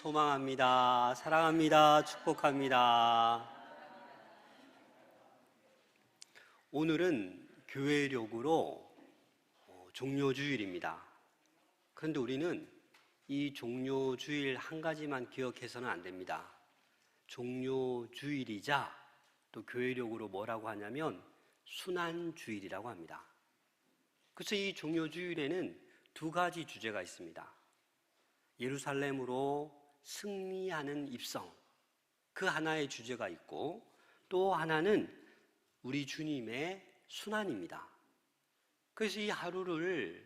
소망합니다. 사랑합니다. 축복합니다. 오늘은 교회력으로 종료주일입니다. 그런데 우리는 이 종료주일 한 가지만 기억해서는 안 됩니다. 종료주일이자 또 교회력으로 뭐라고 하냐면 순환주일이라고 합니다. 그래서 이 종료주일에는 두 가지 주제가 있습니다. 예루살렘으로 승리하는 입성, 그 하나의 주제가 있고, 또 하나는 우리 주님의 순환입니다. 그래서 이 하루를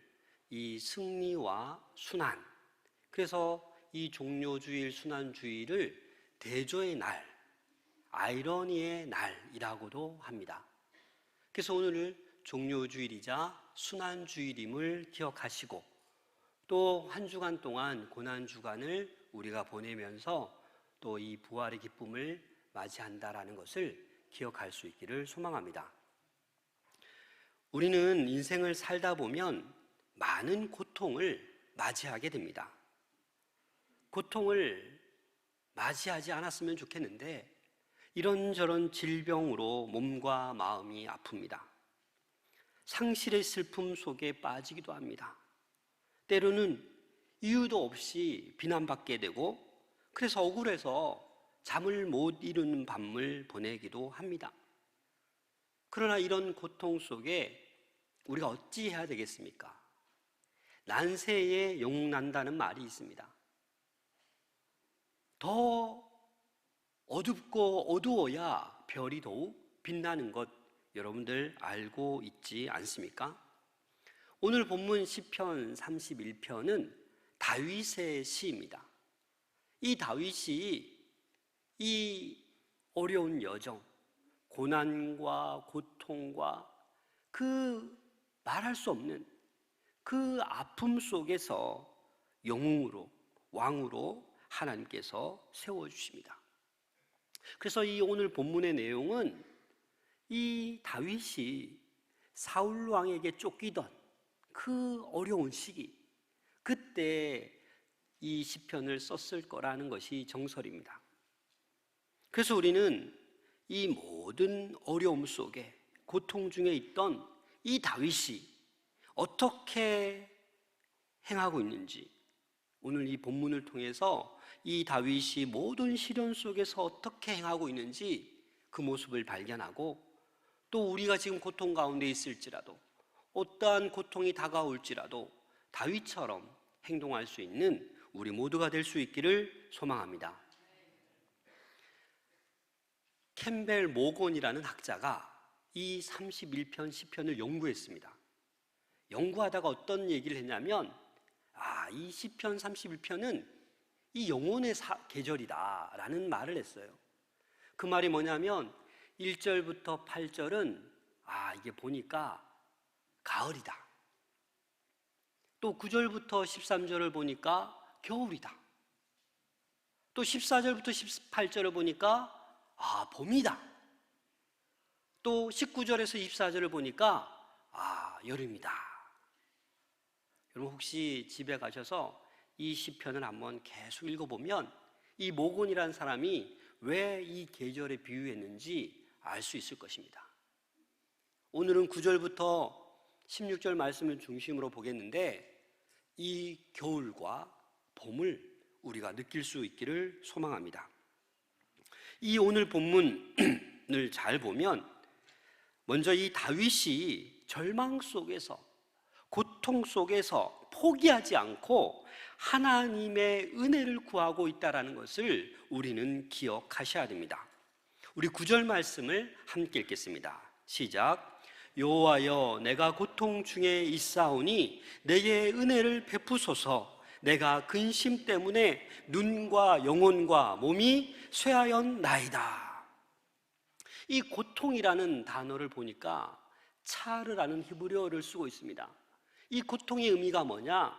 이 승리와 순환, 그래서 이 종료주일, 순환주일을 대조의 날, 아이러니의 날이라고도 합니다. 그래서 오늘을 종료주일이자 순환주일임을 기억하시고, 또 한 주간 동안 고난주간을 우리가 보내면서 또 이 부활의 기쁨을 맞이한다라는 것을 기억할 수 있기를 소망합니다. 우리는 인생을 살다 보면 많은 고통을 맞이하게 됩니다. 고통을 맞이하지 않았으면 좋겠는데 이런저런 질병으로 몸과 마음이 아픕니다. 상실의 슬픔 속에 빠지기도 합니다. 때로는 이유도 없이 비난받게 되고, 그래서 억울해서 잠을 못 이루는 밤을 보내기도 합니다. 그러나 이런 고통 속에 우리가 어찌 해야 되겠습니까? 난세에 영웅난다는 말이 있습니다. 더 어둡고 어두워야 별이 더욱 빛나는 것, 여러분들 알고 있지 않습니까? 오늘 본문 시편 31편은 다윗의 시입니다. 이 다윗이 이 어려운 여정, 고난과 고통과 그 말할 수 없는 그 아픔 속에서 영웅으로, 왕으로 하나님께서 세워주십니다. 그래서 이 오늘 본문의 내용은 이 다윗이 사울 왕에게 쫓기던 그 어려운 시기, 그때 이 시편을 썼을 거라는 것이 정설입니다. 그래서 우리는 이 모든 어려움 속에, 고통 중에 있던 이 다윗이 어떻게 행하고 있는지, 오늘 이 본문을 통해서 이 다윗이 모든 시련 속에서 어떻게 행하고 있는지 그 모습을 발견하고, 또 우리가 지금 고통 가운데 있을지라도, 어떠한 고통이 다가올지라도 다윗처럼 행동할 수 있는 우리 모두가 될 수 있기를 소망합니다. 캠벨 모건이라는 학자가 이 31편 시편을 연구했습니다. 연구하다가 어떤 얘기를 했냐면, 이 시편 31편은 이 영혼의 계절이다 라는 말을 했어요. 그 말이 뭐냐면 1절부터 8절은 이게 보니까 가을이다. 또 9절부터 13절을 보니까 겨울이다. 또 14절부터 18절을 보니까 봄이다. 또 19절에서 24절을 보니까 여름이다. 여러분 혹시 집에 가셔서 이 시편을 한번 계속 읽어보면 이 모곤이라는 사람이 왜 이 계절에 비유했는지 알 수 있을 것입니다. 오늘은 9절부터 16절 말씀을 중심으로 보겠는데, 이 겨울과 봄을 우리가 느낄 수 있기를 소망합니다. 이 오늘 본문을 잘 보면 먼저 이 다윗이 절망 속에서, 고통 속에서 포기하지 않고 하나님의 은혜를 구하고 있다는 것을 우리는 기억하셔야 됩니다. 우리 9절 말씀을 함께 읽겠습니다. 시작. 여호와여, 내가 고통 중에 있사오니 내게 은혜를 베푸소서. 내가 근심 때문에 눈과 영혼과 몸이 쇠하였나이다. 이 고통이라는 단어를 보니까 차르라는 히브리어를 쓰고 있습니다. 이 고통의 의미가 뭐냐?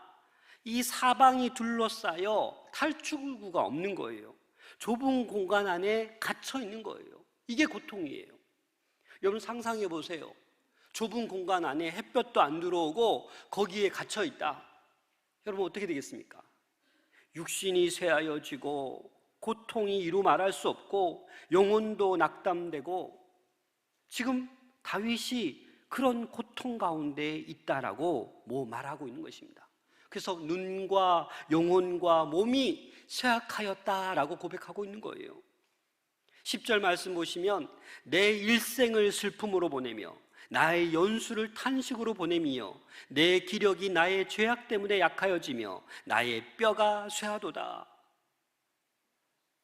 이 사방이 둘러싸여 탈출구가 없는 거예요. 좁은 공간 안에 갇혀 있는 거예요. 이게 고통이에요. 여러분 상상해 보세요. 좁은 공간 안에 햇볕도 안 들어오고 거기에 갇혀 있다. 여러분 어떻게 되겠습니까? 육신이 쇠하여지고 고통이 이루 말할 수 없고 영혼도 낙담되고, 지금 다윗이 그런 고통 가운데 있다라고 말하고 있는 것입니다. 그래서 눈과 영혼과 몸이 쇠약하였다라고 고백하고 있는 거예요. 10절 말씀 보시면 내 일생을 슬픔으로 보내며 나의 연수를 탄식으로 보내며 내 기력이 나의 죄악 때문에 약하여지며 나의 뼈가 쇠하도다.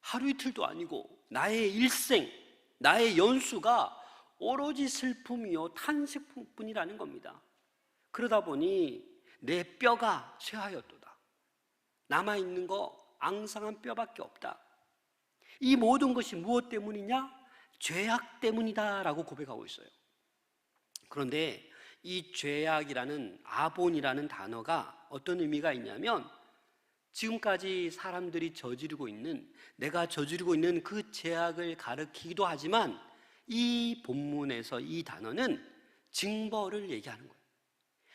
하루 이틀도 아니고 나의 일생, 나의 연수가 오로지 슬픔이요 탄식뿐이라는 겁니다. 그러다 보니 내 뼈가 쇠하였도다. 남아있는 거 앙상한 뼈밖에 없다. 이 모든 것이 무엇 때문이냐? 죄악 때문이다 라고 고백하고 있어요. 그런데 이 죄악이라는, 아본이라는 단어가 어떤 의미가 있냐면, 지금까지 사람들이 저지르고 있는, 내가 저지르고 있는 그 죄악을 가리키기도 하지만, 이 본문에서 이 단어는 징벌을 얘기하는 거예요.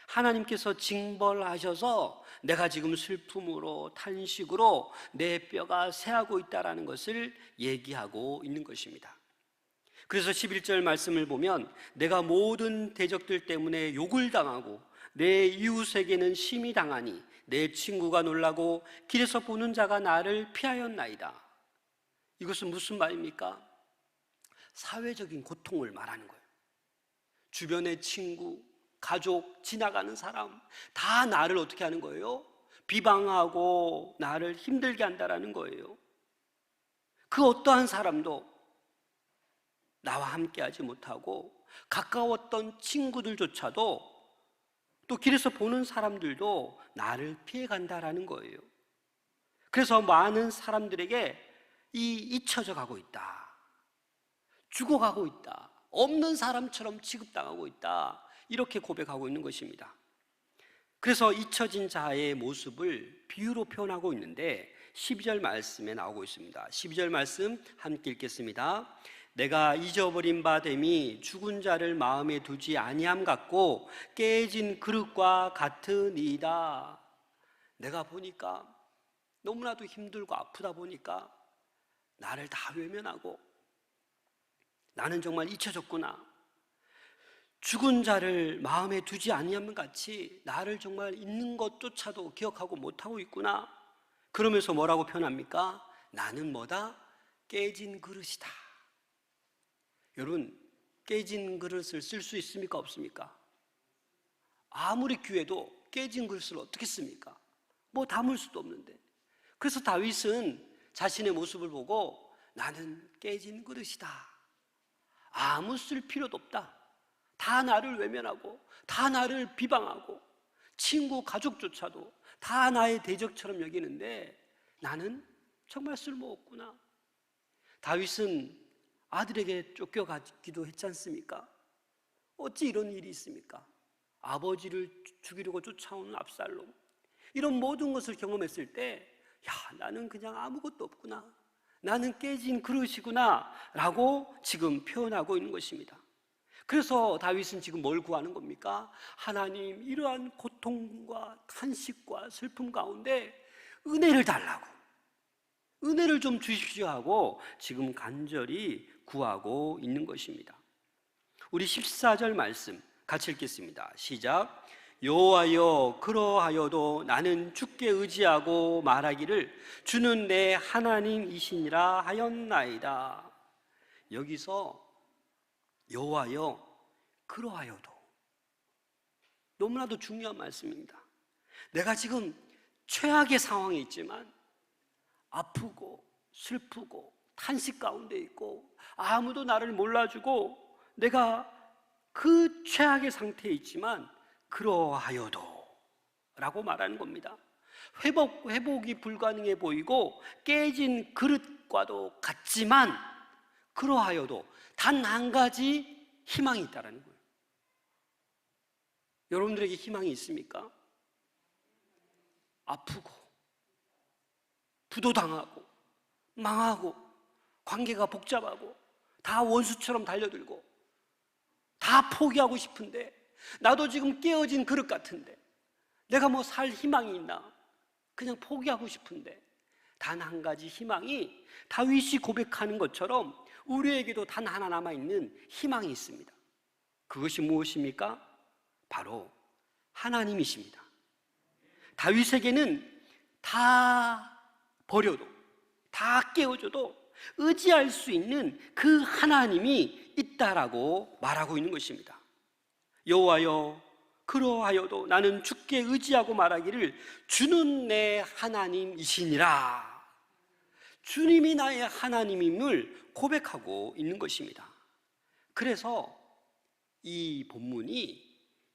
하나님께서 징벌하셔서 내가 지금 슬픔으로 탄식으로 내 뼈가 쇠하고 있다는 것을 얘기하고 있는 것입니다. 그래서 11절 말씀을 보면 내가 모든 대적들 때문에 욕을 당하고 내 이웃에게는 심히 당하니 내 친구가 놀라고 길에서 보는 자가 나를 피하였나이다. 이것은 무슨 말입니까? 사회적인 고통을 말하는 거예요. 주변의 친구, 가족, 지나가는 사람 다 나를 어떻게 하는 거예요? 비방하고 나를 힘들게 한다라는 거예요. 그 어떠한 사람도 나와 함께하지 못하고, 가까웠던 친구들조차도, 또 길에서 보는 사람들도 나를 피해간다라는 거예요. 그래서 많은 사람들에게 잊혀져 가고 있다, 죽어가고 있다, 없는 사람처럼 취급당하고 있다, 이렇게 고백하고 있는 것입니다. 그래서 잊혀진 자의 모습을 비유로 표현하고 있는데 12절 말씀에 나오고 있습니다. 12절 말씀 함께 읽겠습니다. 내가 잊어버린 바 됨이 죽은 자를 마음에 두지 아니함 같고 깨진 그릇과 같으니이다. 내가 보니까 너무나도 힘들고 아프다 보니까 나를 다 외면하고 나는 정말 잊혀졌구나, 죽은 자를 마음에 두지 아니함 같이 나를 정말 있는 것조차도 기억하고 못하고 있구나. 그러면서 뭐라고 표현합니까? 나는 뭐다? 깨진 그릇이다. 여러분, 깨진 그릇을 쓸 수 있습니까? 없습니까? 아무리 귀해도 깨진 그릇을 어떻게 씁니까? 뭐 담을 수도 없는데. 그래서 다윗은 자신의 모습을 보고 나는 깨진 그릇이다, 아무 쓸 필요도 없다, 다 나를 외면하고 다 나를 비방하고 친구 가족조차도 다 나의 대적처럼 여기는데 나는 정말 쓸모없구나. 다윗은 아들에게 쫓겨가기도 했지 않습니까? 어찌 이런 일이 있습니까? 아버지를 죽이려고 쫓아오는 압살롬, 이런 모든 것을 경험했을 때 나는 그냥 아무것도 없구나, 나는 깨진 그릇이구나 라고 지금 표현하고 있는 것입니다. 그래서 다윗은 지금 뭘 구하는 겁니까? 하나님, 이러한 고통과 탄식과 슬픔 가운데 은혜를 달라고, 은혜를 좀 주십시오 하고 지금 간절히 구하고 있는 것입니다. 우리 14절 말씀 같이 읽겠습니다. 시작. 여호와여, 그러하여도 나는 주께 의지하고 말하기를 주는 내 하나님이시니라 하였나이다. 여기서 여호와여, 그러하여도, 너무나도 중요한 말씀입니다. 내가 지금 최악의 상황에 있지만 아프고 슬프고 탄식 가운데 있고 아무도 나를 몰라주고 내가 그 최악의 상태에 있지만 그러하여도 라고 말하는 겁니다. 회복이 불가능해 보이고 깨진 그릇과도 같지만 그러하여도 단 한 가지 희망이 있다는 거예요. 여러분들에게 희망이 있습니까? 아프고 부도당하고 망하고 관계가 복잡하고 다 원수처럼 달려들고 다 포기하고 싶은데, 나도 지금 깨어진 그릇 같은데 내가 뭐 살 희망이 있나? 그냥 포기하고 싶은데 단 한 가지 희망이 다윗이 고백하는 것처럼 우리에게도 단 하나 남아있는 희망이 있습니다. 그것이 무엇입니까? 바로 하나님이십니다. 다윗에게는 다 버려도, 다 깨어져도 의지할 수 있는 그 하나님이 있다라고 말하고 있는 것입니다. 여호와여, 그러하여도 나는 주께 의지하고 말하기를 주는 내 하나님이시니라. 주님이 나의 하나님임을 고백하고 있는 것입니다. 그래서 이 본문이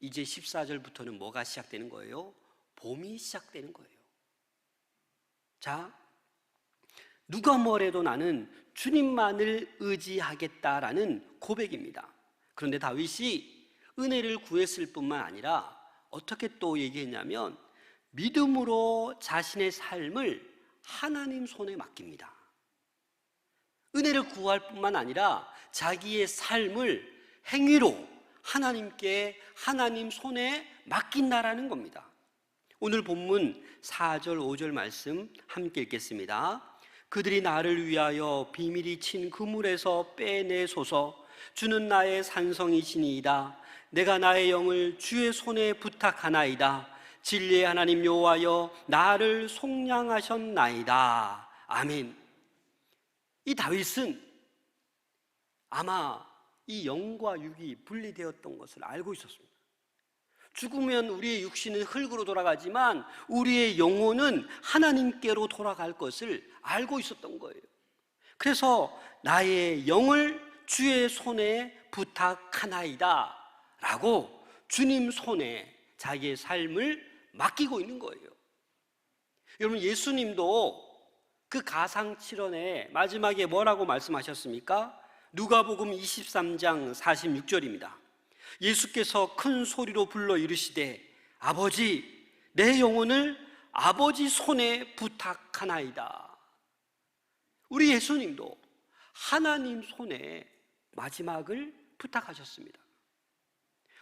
이제 14절부터는 뭐가 시작되는 거예요? 봄이 시작되는 거예요. 자, 누가 뭐래도 나는 주님만을 의지하겠다라는 고백입니다. 그런데 다윗이 은혜를 구했을 뿐만 아니라 어떻게 또 얘기했냐면 믿음으로 자신의 삶을 하나님 손에 맡깁니다. 은혜를 구할 뿐만 아니라 자기의 삶을 행위로 하나님께, 하나님 손에 맡긴다라는 겁니다. 오늘 본문 4절, 5절 말씀 함께 읽겠습니다. 그들이 나를 위하여 비밀히 친 그물에서 빼내소서. 주는 나의 산성이시니이다. 내가 나의 영을 주의 손에 부탁하나이다. 진리의 하나님 여호와여, 나를 속량하셨나이다. 아멘. 이 다윗은 아마 이 영과 육이 분리되었던 것을 알고 있었습니다. 죽으면 우리의 육신은 흙으로 돌아가지만 우리의 영혼은 하나님께로 돌아갈 것을 알고 있었던 거예요. 그래서 나의 영을 주의 손에 부탁하나이다 라고 주님 손에 자기의 삶을 맡기고 있는 거예요. 여러분, 예수님도 그 가상칠언의 마지막에 뭐라고 말씀하셨습니까? 누가복음 23장 46절입니다. 예수께서 큰 소리로 불러 이르시되 아버지, 내 영혼을 아버지 손에 부탁하나이다. 우리 예수님도 하나님 손에 마지막을 부탁하셨습니다.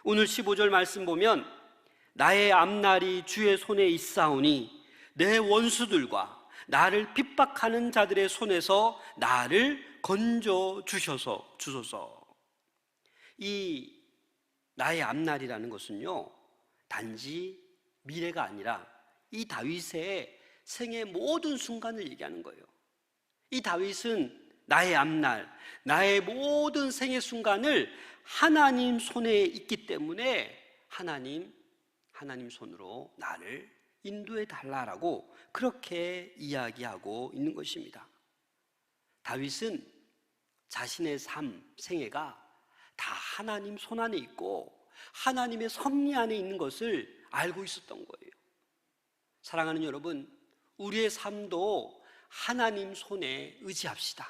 오늘 15절 말씀 보면 나의 앞날이 주의 손에 있사오니 내 원수들과 나를 핍박하는 자들의 손에서 나를 건져 주소서. 이 나의 앞날이라는 것은요, 단지 미래가 아니라 이 다윗의 생의 모든 순간을 얘기하는 거예요. 이 다윗은 나의 앞날, 나의 모든 생의 순간을 하나님 손에 있기 때문에 하나님 손으로 나를 인도해 달라라고 그렇게 이야기하고 있는 것입니다. 다윗은 자신의 생애가 다 하나님 손 안에 있고 하나님의 섭리 안에 있는 것을 알고 있었던 거예요. 사랑하는 여러분, 우리의 삶도 하나님 손에 의지합시다.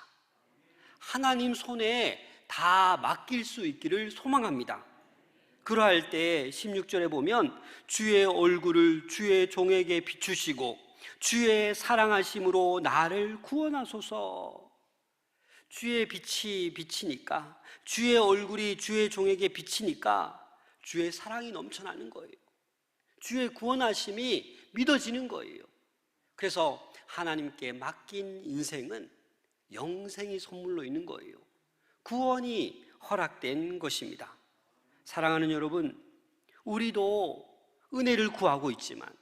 하나님 손에 다 맡길 수 있기를 소망합니다. 그러할 때 16절에 보면 주의 얼굴을 주의 종에게 비추시고 주의 사랑하심으로 나를 구원하소서. 주의 빛이 비치니까, 주의 얼굴이 주의 종에게 비치니까 주의 사랑이 넘쳐나는 거예요. 주의 구원하심이 믿어지는 거예요. 그래서 하나님께 맡긴 인생은 영생이 선물로 있는 거예요. 구원이 허락된 것입니다. 사랑하는 여러분, 우리도 은혜를 구하고 있지만,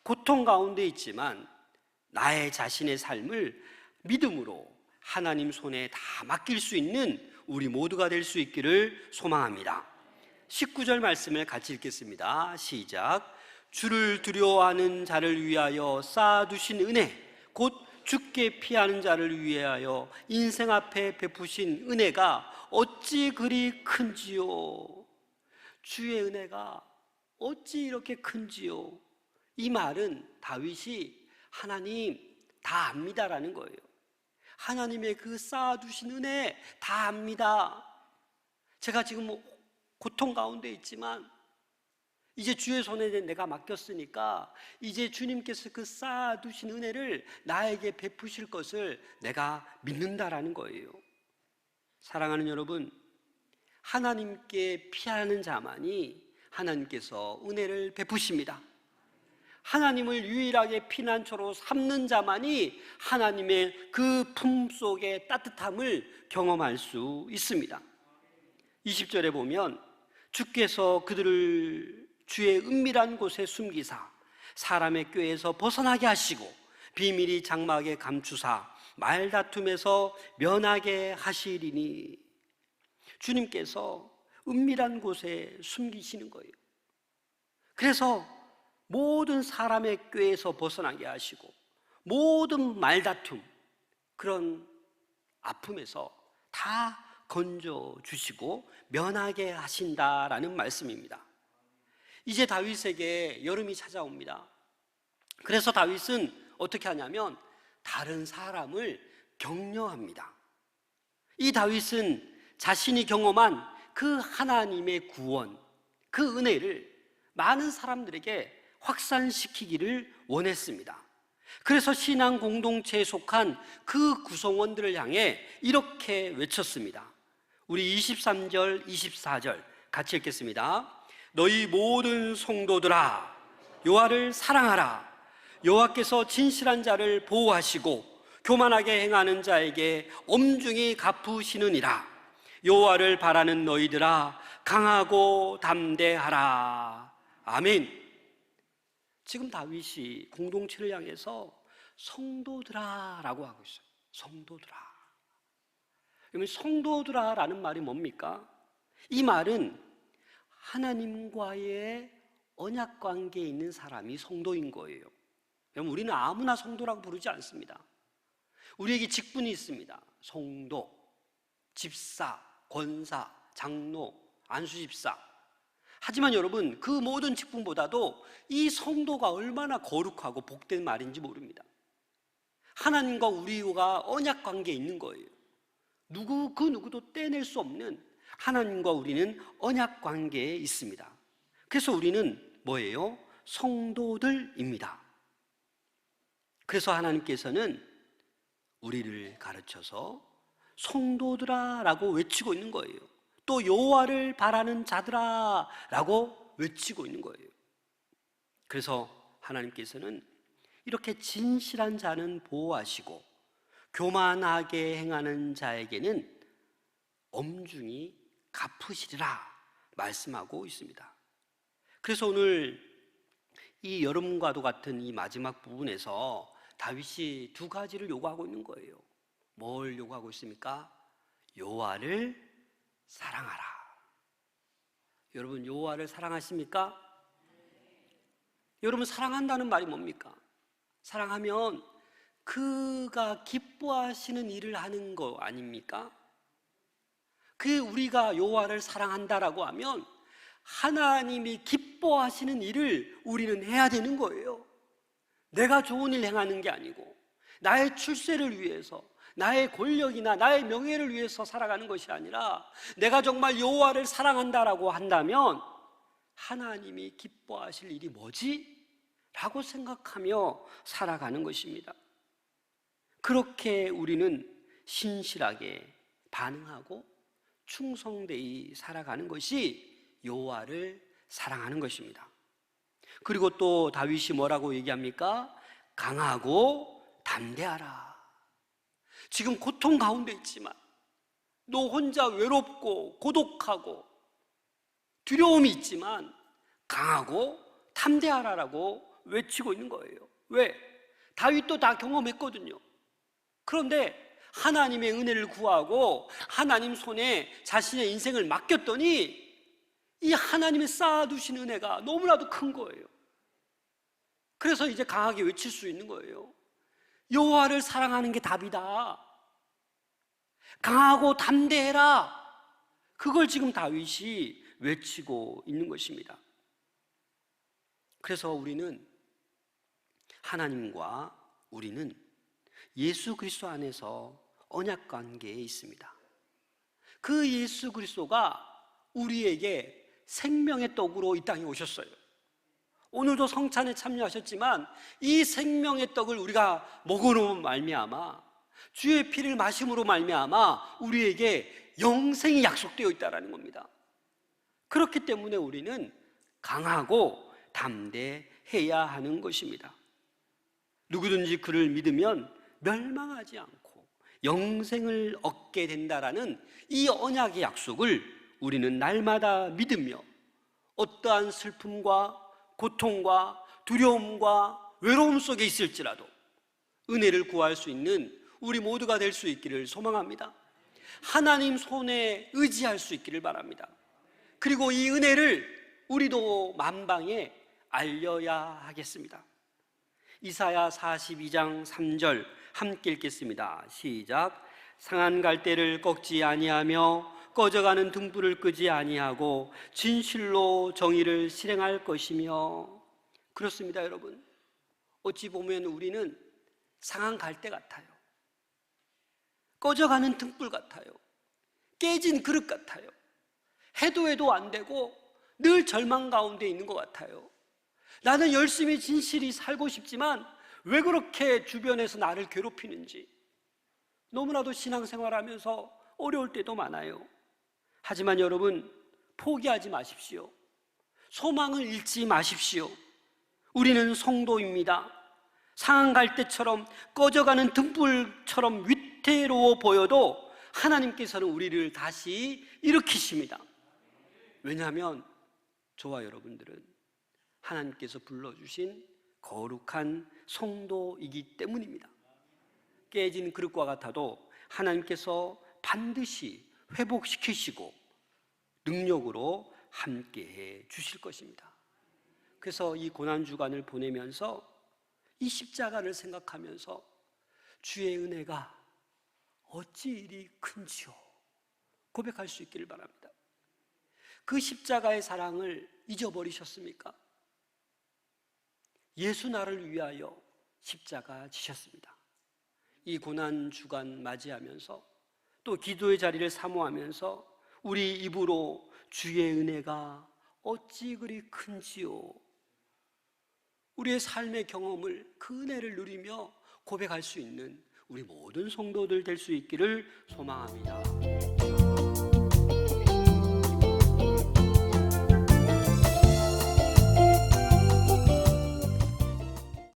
고통 가운데 있지만 나의 자신의 삶을 믿음으로 하나님 손에 다 맡길 수 있는 우리 모두가 될 수 있기를 소망합니다. 19절 말씀을 같이 읽겠습니다. 시작. 주를 두려워하는 자를 위하여 쌓아두신 은혜, 곧 주께 피하는 자를 위하여 인생 앞에 베푸신 은혜가 어찌 그리 큰지요. 주의 은혜가 어찌 이렇게 큰지요. 이 말은 다윗이 하나님 다 압니다라는 거예요. 하나님의 그 쌓아두신 은혜 다 압니다. 제가 지금 고통 가운데 있지만 이제 주의 손에 내가 맡겼으니까 이제 주님께서 그 쌓아두신 은혜를 나에게 베푸실 것을 내가 믿는다라는 거예요. 사랑하는 여러분, 하나님께 피하는 자만이 하나님께서 은혜를 베푸십니다. 하나님을 유일하게 피난처로 삼는 자만이 하나님의 그 품속의 따뜻함을 경험할 수 있습니다. 20절에 보면 주께서 그들을 주의 은밀한 곳에 숨기사 사람의 꾀에서 벗어나게 하시고 비밀이 장막에 감추사 말다툼에서 면하게 하시리니, 주님께서 은밀한 곳에 숨기시는 거예요. 그래서 모든 사람의 꾀에서 벗어나게 하시고 모든 말다툼, 그런 아픔에서 다 건져주시고 면하게 하신다라는 말씀입니다. 이제 다윗에게 여름이 찾아옵니다. 그래서 다윗은 어떻게 하냐면 다른 사람을 격려합니다. 이 다윗은 자신이 경험한 그 하나님의 구원, 그 은혜를 많은 사람들에게 확산시키기를 원했습니다. 그래서 신앙 공동체에 속한 그 구성원들을 향해 이렇게 외쳤습니다. 우리 23절, 24절 같이 읽겠습니다. 너희 모든 성도들아, 여호와를 사랑하라. 여호와께서 진실한 자를 보호하시고 교만하게 행하는 자에게 엄중히 갚으시느니라. 여호와를 바라는 너희들아, 강하고 담대하라. 아멘. 지금 다윗이 공동체를 향해서 성도들아 라고 하고 있어요. 성도들아. 그러면 성도들아 라는 말이 뭡니까? 이 말은 하나님과의 언약 관계에 있는 사람이 성도인 거예요. 여러분, 우리는 아무나 성도라고 부르지 않습니다. 우리에게 직분이 있습니다. 성도, 집사, 권사, 장로, 안수집사. 하지만 여러분, 그 모든 직분보다도 이 성도가 얼마나 거룩하고 복된 말인지 모릅니다. 하나님과 우리가 언약 관계에 있는 거예요. 그 누구도 떼낼 수 없는 하나님과 우리는 언약 관계에 있습니다. 그래서 우리는 뭐예요? 성도들입니다. 그래서 하나님께서는 우리를 가르쳐서 성도들아 라고 외치고 있는 거예요. 또 여호와를 바라는 자들아 라고 외치고 있는 거예요. 그래서 하나님께서는 이렇게 진실한 자는 보호하시고 교만하게 행하는 자에게는 엄중히 갚으시리라 말씀하고 있습니다. 그래서 오늘 이 여름과도 같은 이 마지막 부분에서 다윗이 두 가지를 요구하고 있는 거예요. 뭘 요구하고 있습니까? 여호와를 사랑하라. 여러분, 여호와를 사랑하십니까? 여러분, 사랑한다는 말이 뭡니까? 사랑하면 그가 기뻐하시는 일을 하는 거 아닙니까? 그 우리가 여호와를 사랑한다라고 하면 하나님이 기뻐하시는 일을 우리는 해야 되는 거예요. 내가 좋은 일 행하는 게 아니고 나의 출세를 위해서, 나의 권력이나 나의 명예를 위해서 살아가는 것이 아니라 내가 정말 여호와를 사랑한다라고 한다면 하나님이 기뻐하실 일이 뭐지? 라고 생각하며 살아가는 것입니다. 그렇게 우리는 신실하게 반응하고 충성되이 살아가는 것이 여호와를 사랑하는 것입니다. 그리고 또 다윗이 뭐라고 얘기합니까? 강하고 담대하라. 지금 고통 가운데 있지만 너 혼자 외롭고 고독하고 두려움이 있지만 강하고 담대하라라고 외치고 있는 거예요. 왜? 다윗도 다 경험했거든요. 그런데 하나님의 은혜를 구하고 하나님 손에 자신의 인생을 맡겼더니 이 하나님의 쌓아두신 은혜가 너무나도 큰 거예요. 그래서 이제 강하게 외칠 수 있는 거예요. 여호와를 사랑하는 게 답이다. 강하고 담대해라. 그걸 지금 다윗이 외치고 있는 것입니다. 그래서 우리는 하나님과 우리는 예수 그리스도 안에서 언약 관계에 있습니다. 그 예수 그리스도가 우리에게 생명의 떡으로 이 땅에 오셨어요. 오늘도 성찬에 참여하셨지만 이 생명의 떡을 우리가 먹으로 말미암아, 주의 피를 마심으로 말미암아 우리에게 영생이 약속되어 있다는 겁니다. 그렇기 때문에 우리는 강하고 담대해야 해야 하는 것입니다. 누구든지 그를 믿으면 멸망하지 않고 영생을 얻게 된다라는 이 언약의 약속을 우리는 날마다 믿으며 어떠한 슬픔과 고통과 두려움과 외로움 속에 있을지라도 은혜를 구할 수 있는 우리 모두가 될 수 있기를 소망합니다. 하나님 손에 의지할 수 있기를 바랍니다. 그리고 이 은혜를 우리도 만방에 알려야 하겠습니다. 이사야 42장 3절 함께 읽겠습니다. 시작. 상한 갈대를 꺾지 아니하며 꺼져가는 등불을 끄지 아니하고 진실로 정의를 실행할 것이며. 그렇습니다, 여러분. 어찌 보면 우리는 상한 갈대 같아요. 꺼져가는 등불 같아요. 깨진 그릇 같아요. 해도 안 되고 늘 절망 가운데 있는 것 같아요. 나는 열심히 진실히 살고 싶지만 왜 그렇게 주변에서 나를 괴롭히는지, 너무나도 신앙생활하면서 어려울 때도 많아요. 하지만 여러분, 포기하지 마십시오. 소망을 잃지 마십시오. 우리는 성도입니다. 상한 갈대처럼 꺼져가는 등불처럼 위태로워 보여도 하나님께서는 우리를 다시 일으키십니다. 왜냐하면 저와 여러분들은 하나님께서 불러주신 거룩한 성도이기 때문입니다. 깨진 그릇과 같아도 하나님께서 반드시 회복시키시고 능력으로 함께해 주실 것입니다. 그래서 이 고난주간을 보내면서 이 십자가를 생각하면서 주의 은혜가 어찌 이리 큰지요 고백할 수 있기를 바랍니다. 그 십자가의 사랑을 잊어버리셨습니까? 예수 나를 위하여 십자가 지셨습니다. 이 고난주간 맞이하면서 또 기도의 자리를 사모하면서 우리 입으로 주의 은혜가 어찌 그리 큰지요, 우리의 삶의 경험을, 그 은혜를 누리며 고백할 수 있는 우리 모든 성도들 될 수 있기를 소망합니다.